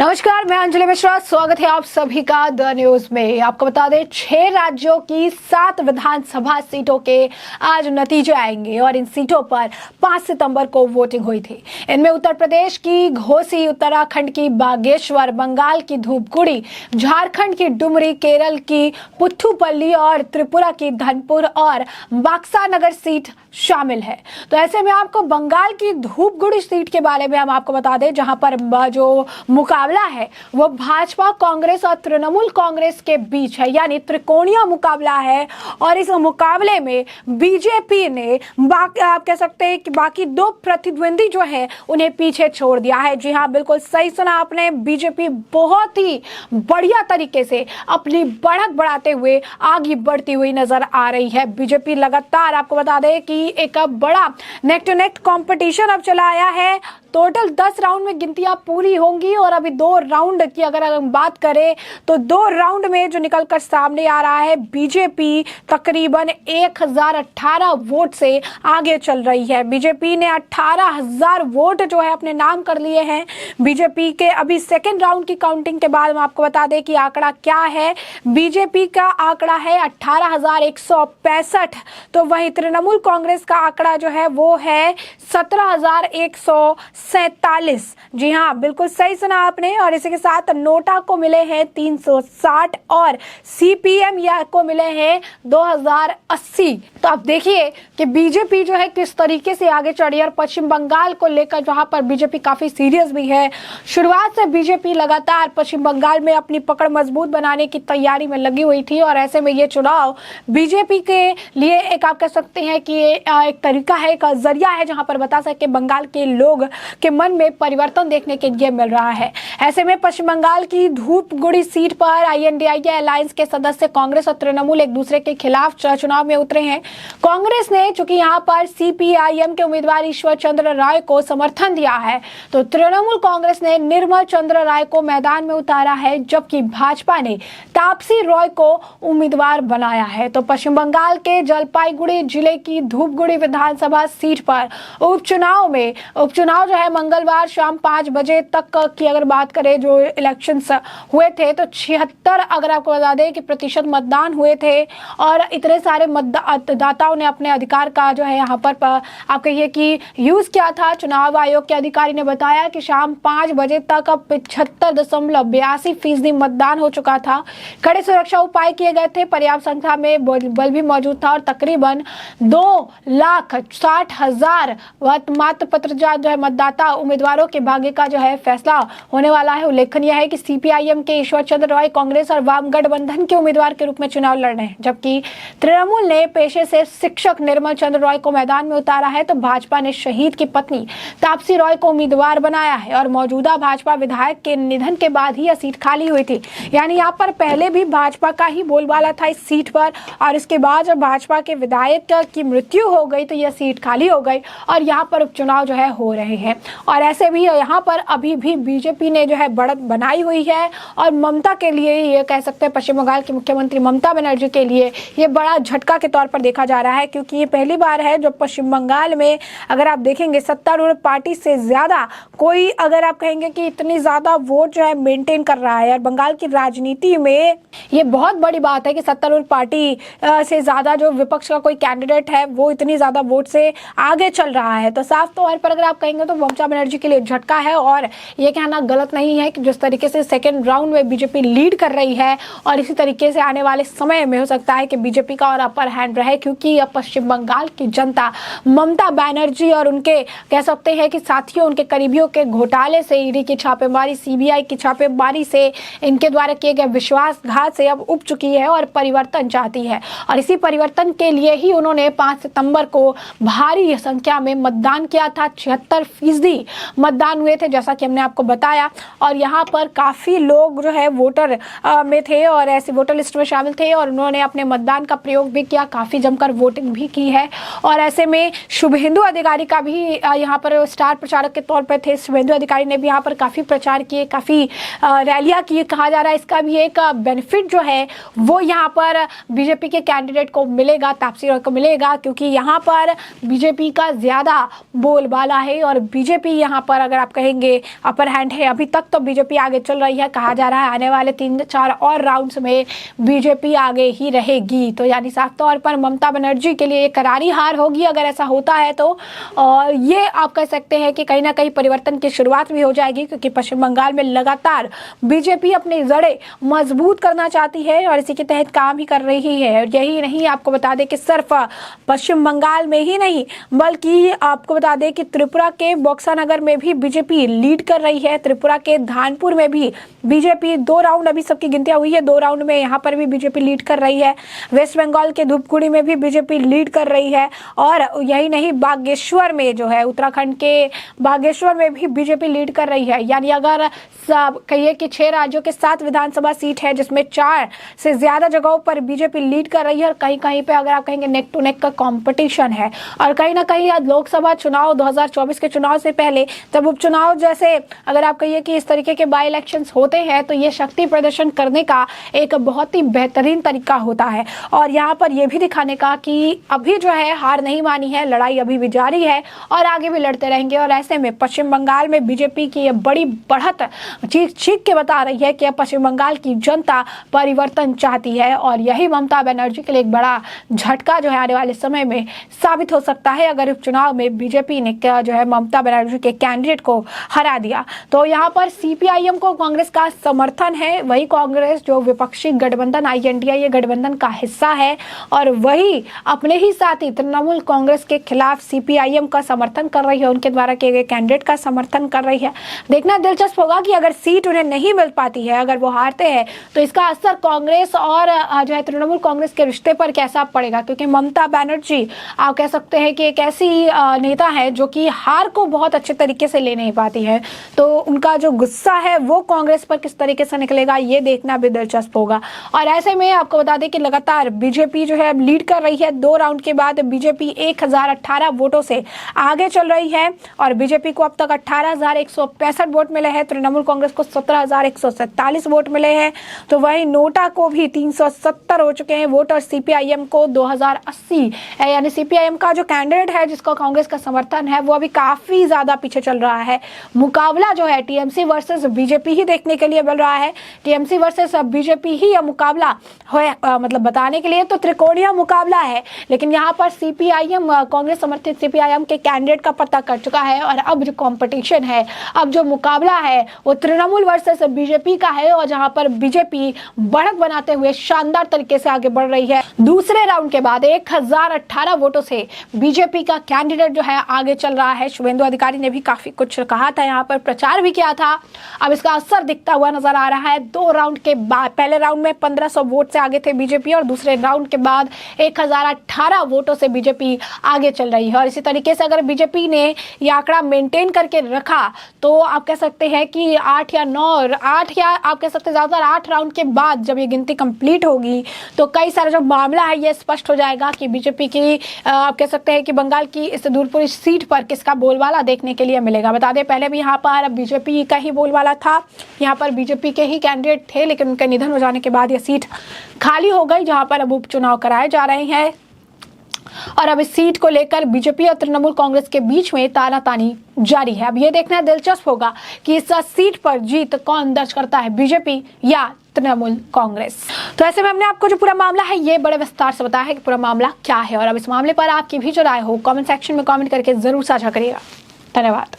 नमस्कार, मैं अंजलि मिश्रा। स्वागत है आप सभी का द न्यूज में। आपको बता दें 6 राज्यों की 7 विधानसभा सीटों के आज नतीजे आएंगे और इन सीटों पर 5 सितंबर को वोटिंग हुई थी। इनमें उत्तर प्रदेश की घोसी, उत्तराखंड की बागेश्वर, बंगाल की धूपगुड़ी, झारखंड की डुमरी, केरल की पुथुपल्ली और त्रिपुरा की धनपुर और बक्सा नगर सीट शामिल है। तो ऐसे में आपको बंगाल की धूपगुड़ी सीट के बारे में हम आपको बता दें, जहां पर जो मुकाबला है वो भाजपा, कांग्रेस और तृणमूल कांग्रेस के बीच है, यानी त्रिकोणीय मुकाबला है। और इस मुकाबले में बीजेपी ने आप कह सकते हैं कि बाकी 2 प्रतिद्वंदी जो है उन्हें पीछे छोड़ दिया है। जी हाँ, बिल्कुल सही सुना आपने। बीजेपी बहुत ही बढ़िया तरीके से अपनी बढ़त बढ़ाते हुए आगे बढ़ती हुई नजर आ रही है। बीजेपी लगातार आपको बता दें कि एक बड़ा नेक टू नेक कंपटीशन अब चला आया है। टोटल 10 राउंड में गिनतियां पूरी होंगी और अभी 2 राउंड की अगर हम बात करें तो 2 राउंड में जो निकलकर सामने आ रहा है, बीजेपी तकरीबन 1018 वोट से आगे चल रही है। बीजेपी ने 18,000 वोट जो है अपने नाम कर लिए हैं। बीजेपी के अभी सेकेंड राउंड की काउंटिंग के बाद हम आपको बता दें कि आंकड़ा क्या है। बीजेपी का आंकड़ा है 18,165, तो वहीं तृणमूल कांग्रेस का आंकड़ा जो है वो है 17,147। जी हाँ, बिल्कुल सही सुना आपने। और इसी के साथ नोटा को मिले हैं 360 और सीपीएम या को मिले हैं 2080। तो आप देखिए कि बीजेपी जो है किस तरीके से आगे चढ़ी। और पश्चिम बंगाल को लेकर जहां पर बीजेपी काफी सीरियस भी है। शुरुआत से बीजेपी लगातार पश्चिम बंगाल में अपनी पकड़ मजबूत बनाने की तैयारी में लगी हुई थी और ऐसे में ये चुनाव बीजेपी के लिए एक आप कह सकते हैं कि एक तरीका है, एक जरिया है जहां पर बता सके बंगाल के लोग के मन में परिवर्तन देखने के लिए मिल रहा है। ऐसे में पश्चिम बंगाल की धूपगुड़ी सीट पर INDIA अलायंस के सदस्य कांग्रेस और तृणमूल एक दूसरे के खिलाफ चुनाव में उतरे हैं। कांग्रेस ने चूंकि यहां पर CPIM के उम्मीदवार ईश्वर चंद्र राय को समर्थन दिया है, तो तृणमूल कांग्रेस ने निर्मल चंद्र राय को मैदान में उतारा है, जबकि भाजपा ने तापसी रॉय को उम्मीदवार बनाया है। तो पश्चिम बंगाल के जलपाईगुड़ी जिले की धूपगुड़ी विधानसभा सीट पर उपचुनाव जो है मंगलवार शाम 5 बजे तक की अगर बात करें, जो इलेक्शंस हुए थे तो 76 अगर आपको बता दें कि प्रतिशत मतदान हुए थे। और इतने सारे मतदाताओं ने अपने अधिकार का जो है यहाँ पर आप कहिए कि यूज किया था। चुनाव आयोग के अधिकारी ने बताया कि शाम 5 बजे तक 75.82% मतदान हो चुका था। कड़े सुरक्षा उपाय किए गए थे, पर्याप्त संख्या में बल भी मौजूद था और तकरीबन 2,60,000 मात्र पत्र जो है मतदाता उम्मीदवारों के भाग्य का जो है फैसला होने वाला है। उल्लेखनीय है कि CPIM के ईश्वर चंद्र रॉय कांग्रेस और वाम गठबंधन के उम्मीदवार के रूप में चुनाव लड़ रहे हैं, जबकि तृणमूल ने पेशे से शिक्षक निर्मल चंद्र रॉय को मैदान में उतारा है। तो भाजपा ने शहीद की पत्नी तापसी रॉय को उम्मीदवार बनाया है और मौजूदा भाजपा विधायक के निधन के बाद ही यह सीट खाली हुई थी। यानी यहाँ पर पहले भी भाजपा का ही बोलबाला था इस सीट पर, और इसके बाद जब भाजपा के विधायक की मृत्यु हो गई तो यह सीट खाली हो गई और यहाँ पर उपचुनाव जो है हो रहे हैं। और ऐसे भी यहाँ पर अभी भी बीजेपी ने जो है बढ़त बनाई हुई है और ममता के लिए, ये कह सकते हैं पश्चिम बंगाल की मुख्यमंत्री ममता बनर्जी के लिए ये बड़ा झटका के तौर पर देखा जा रहा है, क्योंकि ये पहली बार है जब पश्चिम बंगाल में अगर आप देखेंगे सत्तारूढ़ पार्टी से ज्यादा कोई, अगर आप कहेंगे कि इतनी ज्यादा वोट जो है मेंटेन कर रहा है। और बंगाल की राजनीति में ये बहुत बड़ी बात है कि सत्तारूढ़ पार्टी से ज्यादा जो विपक्ष का कोई कैंडिडेट है वो इतनी ज्यादा वोट से आगे चल रहा है। तो साफ तौर पर अगर आप कहेंगे तो ममता बनर्जी के लिए झटका है। और ये कहना गलत नहीं है कि जिस तरीके से सेकेंड राउंड में बीजेपी लीड कर रही है और इसी तरीके से आने वाले समय में हो सकता है कि बीजेपी का और अपर हैंड रहे, क्योंकि अब पश्चिम बंगाल की जनता ममता बनर्जी और उनके कह सकते हैं कि साथियों, उनके करीबियों के घोटाले से, ईडी की छापेमारी, CBI की छापेमारी से, इनके द्वारा किए गए विश्वासघात से अब उब चुकी है और परिवर्तन चाहती है। और इसी परिवर्तन के लिए ही उन्होंने 5 सितंबर को भारी संख्या में मतदान किया था। 76% मतदान हुए थे, जैसा कि हमने आपको बताया। और यहाँ पर काफी लोग जो है वोटर में थे और ऐसे वोटर लिस्ट में शामिल थे और उन्होंने अपने मतदान का प्रयोग भी किया। काफी जमकर वोटिंग भी की है। और ऐसे में शुभेंदु अधिकारी का भी यहाँ पर स्टार प्रचारक के तौर पर थे। शुभेंदु अधिकारी ने भी यहाँ पर काफ़ी प्रचार किए, काफ़ी रैलियाँ की। कहा जा रहा है इसका भी एक बेनिफिट जो है वो यहाँ पर बीजेपी के कैंडिडेट को मिलेगा, तापसी रॉय को मिलेगा, क्योंकि यहाँ पर बीजेपी का ज़्यादा बोलबाला है और बीजेपी यहाँ पर अगर आप कहेंगे अपर हैंड है। अभी तक तो बीजेपी आगे चल रही है, कहा जा रहा है आने वाले 3-4 और राउंड्स में बीजेपी आगे ही रहेगी। तो यानी साफ तौर पर ममता बनर्जी के लिए एक करारी हार होगी अगर ऐसा होता है तो। और ये आप कह सकते हैं कि कहीं ना कहीं परिवर्तन की शुरुआत भी हो जाएगी, क्योंकि पश्चिम बंगाल में लगातार बीजेपी अपनी जड़ें मजबूत करना चाहती है और इसी के तहत काम ही कर रही है। और यही नहीं, आपको बता दें कि सिर्फ पश्चिम बंगाल में ही नहीं बल्कि आपको बता दें कि त्रिपुरा के बक्सानगर में भी बीजेपी लीड कर रही है। त्रिपुरा के धानपुर में भी बीजेपी 2 राउंड अभी सबकी गिनतियां हुई है, 2 राउंड में यहाँ पर भी बीजेपी लीड कर रही है। वेस्ट बंगाल के धूपगुड़ी में भी बीजेपी लीड कर रही है। और यही नहीं, बागेश्वर में जो है उत्तराखंड के बागेश्वर में भी बीजेपी लीड कर रही है। यानी अगर सब कहिए कि 6 राज्यों के 7 विधानसभा सीट है जिसमें 4 से ज्यादा जगहों पर बीजेपी लीड कर रही है। और कहीं कहीं पे अगर आप कहेंगे नेक टू नेक का कंपटीशन है। और कहीं ना कहीं लोकसभा चुनाव 2024 के चुनाव से पहले जब उपचुनाव जैसे अगर आप कहिए कि इस तरीके के बाई इलेक्शंस होते हैं तो ये शक्ति प्रदर्शन करने का एक बहुत ही बेहतरीन तरीका होता है। और यहाँ पर यह भी दिखाने का कि अभी जो है हार नहीं मानी है, लड़ाई अभी भी जारी है और आगे भी लड़ते रहेंगे। और ऐसे में पश्चिम बंगाल में बीजेपी की ये बड़ी बढ़त चीख चीख के बता रही है कि अब पश्चिम बंगाल की जनता परिवर्तन चाहती है। और यही ममता बनर्जी के लिए एक बड़ा झटका जो है आने वाले समय में साबित हो सकता है अगर उपचुनाव में बीजेपी ने जो है ममता बनर्जी के कैंडिडेट को हरा दिया। तो यहाँ पर सीपीआईएम को कांग्रेस का समर्थन है, वही कांग्रेस जो विपक्षी गठबंधन INDIA गठबंधन का हिस्सा है और वही अपने ही साथी तृणमूल कांग्रेस के खिलाफ सीपीआईएम का समर्थन कर रही है, उनके द्वारा किए गए कैंडिडेट का समर्थन कर रही है। देखना दिलचस्प होगा कि अगर सीट उन्हें नहीं मिल पाती है, अगर वो हारते हैं तो इसका असर कांग्रेस और जो है तृणमूल कांग्रेस के रिश्ते पर कैसा पड़ेगा, क्योंकि ममता बनर्जी आप कह सकते हैं कि एक ऐसी नेता है जो कि हार को बहुत अच्छे तरीके से ले नहीं पाती है। तो उनका जो गुस्सा है वो कांग्रेस पर किस तरीके से निकलेगा ये देखना भी दिलचस्प होगा। और ऐसे में आपको बता दें कि लगातार बीजेपी जो है लीड कर रही है। 2 राउंड के बाद बीजेपी 1018 वोटों से आगे चल रही है और बीजेपी को अब तक 18,165 वोट मिले हैं, तृणमूल कांग्रेस को 17,147 वोट मिले हैं। तो वहीं नोटा को भी 370 हो चुके हैं वोट और सीपीआईएम को 2080 यानी सीपीआईएम का जो कैंडिडेट है जिसको कांग्रेस का समर्थन है वो अभी काफी ज्यादा पीछे चल रहा है। मुकाबला जो है टीएमसी वर्सेस बीजेपी ही देखने के लिए मिल रहा है। टीएमसी वर्सेस बीजेपी ही यह मुकाबला है, मतलब बताने के लिए तो त्रिकोणीय मुकाबला है, लेकिन यहाँ पर सीपीआईएम कांग्रेस समर्थित सीपीआईएम के कैंडिडेट का पता कर चुका है और अब जो कंपटीशन है, अब जो मुकाबला है वो तृणमूल वर्सेस बीजेपी का है और जहां पर बीजेपी बढ़त बनाते हुए शानदार तरीके से आगे बढ़ रही है। दूसरे राउंड के बाद 1018 वोटों से बीजेपी का कैंडिडेट जो है आगे चल रहा है। शुभेंदु अधिकारी ने भी काफी कुछ कहा था, यहाँ पर प्रचार भी किया था, अब इसका असर दिखता हुआ नजर आ रहा है। 2 राउंड के बाद पहले राउंड में 1500 वोट से आगे थे बीजेपी और दूसरे राउंड के बाद 1018 वोटों से बीजेपी आगे चल रही है। और इसी तरीके से अगर बीजेपी ने ये आंकड़ा मेंटेन करके रखा तो आप कह सकते हैं कि 8 या आप कह सकते हैं ज्यादातर 8 राउंड के बाद जब ये गिनती कंप्लीट होगी तो कई सारा जो मामला है ये स्पष्ट हो जाएगा कि बीजेपी की आप कह सकते हैं कि बंगाल की इस दूरपुरी सीट पर किसका बोलबाला देखने के लिए मिलेगा। बता दें पहले भी यहाँ पर बीजेपी का ही बोलबाला था, यहाँ पर बीजेपी के ही कैंडिडेट थे, लेकिन उनके निधन हो जाने के बाद ये सीट खाली हो गई जहाँ पर अब उपचुनाव कराए जा रहे हैं। और अब इस सीट को लेकर बीजेपी और तृणमूल कांग्रेस के बीच में तानातानी जारी है। अब ये देखना दिलचस्प होगा कि इस सीट पर जीत कौन दर्ज करता है, बीजेपी या तृणमूल कांग्रेस। तो ऐसे में हमने आपको जो पूरा मामला है ये बड़े विस्तार से बताया है कि पूरा मामला क्या है और अब इस मामले पर आपकी भी जो राय हो कमेंट सेक्शन में कमेंट करके जरूर साझा करिएगा। धन्यवाद।